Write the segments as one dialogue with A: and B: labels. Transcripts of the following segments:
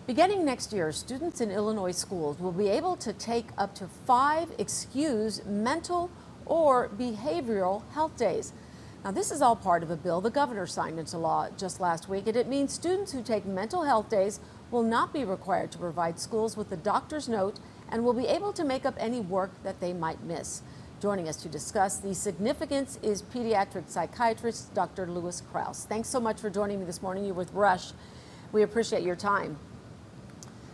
A: Beginning next year, students in Illinois schools will be able to take up to 5 excused mental or behavioral health days. Now, this is all part of a bill the governor signed into law just last week, and it means students who take mental health days will not be required to provide schools with a doctor's note and will be able to make up any work that they might miss. Joining us to discuss the significance is pediatric psychiatrist Dr. Lewis Krause. Thanks so much for joining me this morning. You're with Rush. We appreciate your time.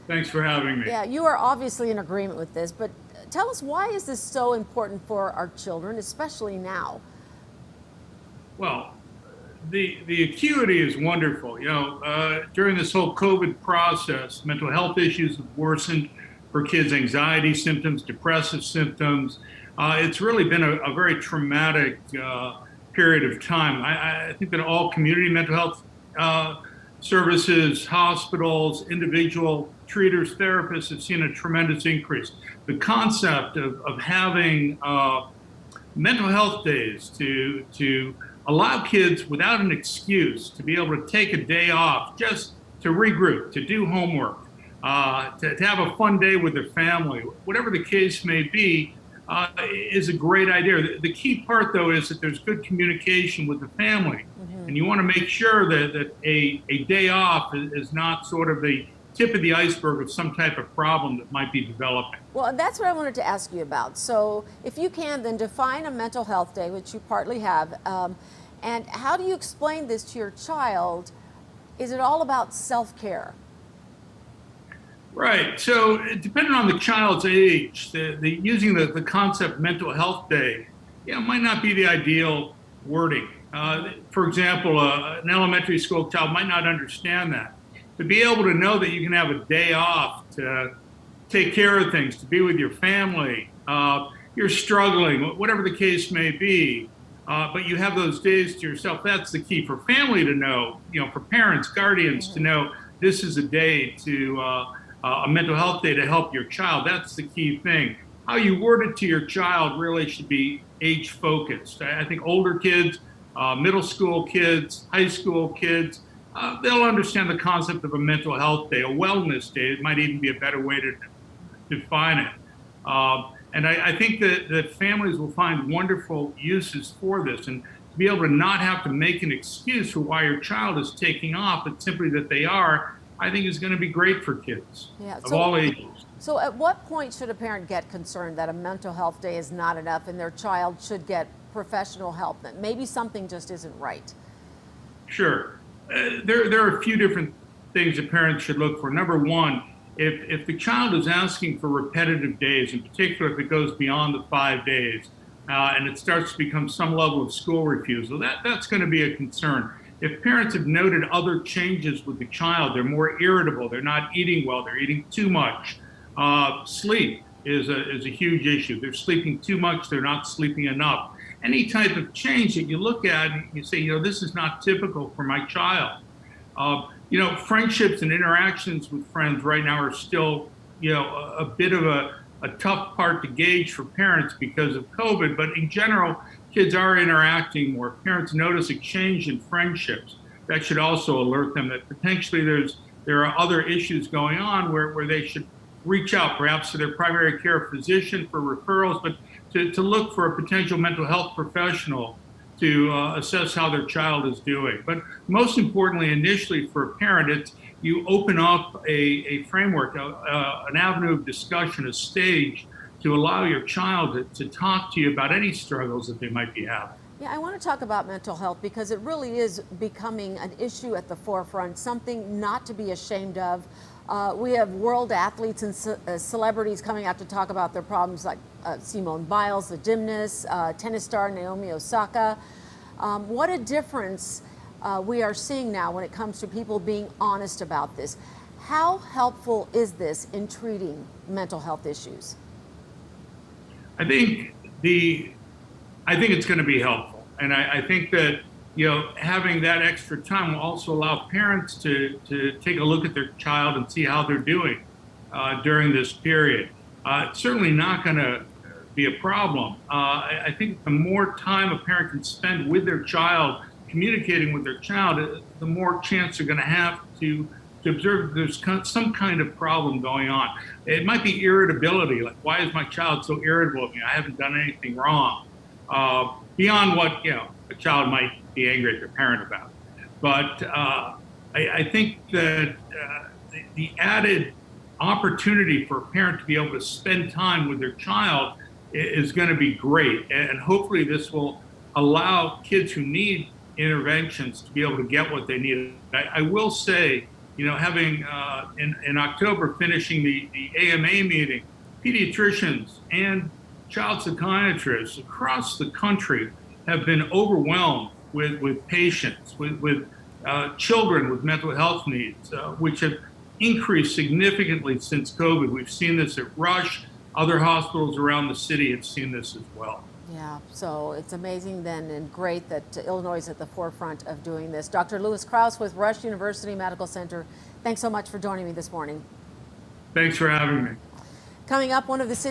B: Thanks for having me.
A: Yeah, you are obviously in agreement with this, but tell us, why is this so important for our children, especially now?
B: Well, the acuity is wonderful. During this whole COVID process, mental health issues have worsened for kids, anxiety symptoms, depressive symptoms. It's really been a very traumatic period of time. I think that all community mental health services, hospitals, individual treaters, therapists have seen a tremendous increase. The concept of having mental health days to allow kids without an excuse to be able to take a day off just to regroup, to do homework, to have a fun day with their family, whatever the case may be, is a great idea. The key part, though, is that there's good communication with the family. And you want to make sure that a day off is not sort of the tip of the iceberg of some type of problem that might be developing.
A: Well, that's what I wanted to ask you about. So if you can, then define a mental health day, which you partly have, and how do you explain this to your child? Is it all about self-care?
B: Right. So depending on the child's age, using the concept mental health day, might not be the ideal wording. For example, an elementary school child might not understand that. To be able to know that you can have a day off to take care of things, to be with your family, you're struggling, whatever the case may be, but you have those days to yourself, that's the key for family to know, for parents, guardians to know this is a day to, a mental health day to help your child. That's the key thing. How you word it to your child really should be age focused. I think older kids, middle school kids, high school kids, they'll understand the concept of a mental health day, a wellness day. It might even be a better way to define it. And I think that families will find wonderful uses for this, and to be able to not have to make an excuse for why your child is taking off, it's simply that they are, I think is going to be great for kids of all ages.
A: So at what point should a parent get concerned that a mental health day is not enough and their child should get professional help, that maybe something just isn't right?
B: Sure. There are a few different things that parents should look for. Number one, if the child is asking for repetitive days, in particular if it goes beyond the 5 days and it starts to become some level of school refusal, that's going to be a concern. If parents have noted other changes with the child, they're more irritable, they're not eating well, they're eating too much. Sleep is a huge issue. They're sleeping too much, they're not sleeping enough. Any type of change that you look at and you say, this is not typical for my child. Friendships and interactions with friends right now are still, a bit of a tough part to gauge for parents because of COVID, but in general, kids are interacting more. Parents notice a change in friendships. That should also alert them that potentially there are other issues going on where they should reach out perhaps to their primary care physician for referrals, but to look for a potential mental health professional to assess how their child is doing. But most importantly, initially for a parent, it's you open up a framework, an avenue of discussion, a stage to allow your child to talk to you about any struggles that they might be having.
A: Yeah, I want to talk about mental health because it really is becoming an issue at the forefront, something not to be ashamed of. We have world athletes and celebrities coming out to talk about their problems, like Simone Biles, the gymnast, tennis star Naomi Osaka. What a difference we are seeing now when it comes to people being honest about this. How helpful is this in treating mental health issues?
B: I think it's going to be helpful, and I think that having that extra time will also allow parents to take a look at their child and see how they're doing during this period. It's certainly not going to be a problem. I think the more time a parent can spend with their child, communicating with their child, the more chance they're going to have to to observe there's some kind of problem going on. It might be irritability, like why is my child so irritable at me? I haven't done anything wrong. Beyond what a child might be angry at their parent about. But I think that the added opportunity for a parent to be able to spend time with their child is going to be great. And hopefully this will allow kids who need interventions to be able to get what they need. I will say, having in October finishing the AMA meeting, pediatricians and child psychiatrists across the country have been overwhelmed with patients, with children with mental health needs, which have increased significantly since COVID. We've seen this at Rush. Other hospitals around the city have seen this as well.
A: Yeah, so it's amazing then and great that Illinois is at the forefront of doing this. Dr. Lewis Krause with Rush University Medical Center, thanks so much for joining me this morning.
B: Thanks for having me.
A: Coming up, one of the city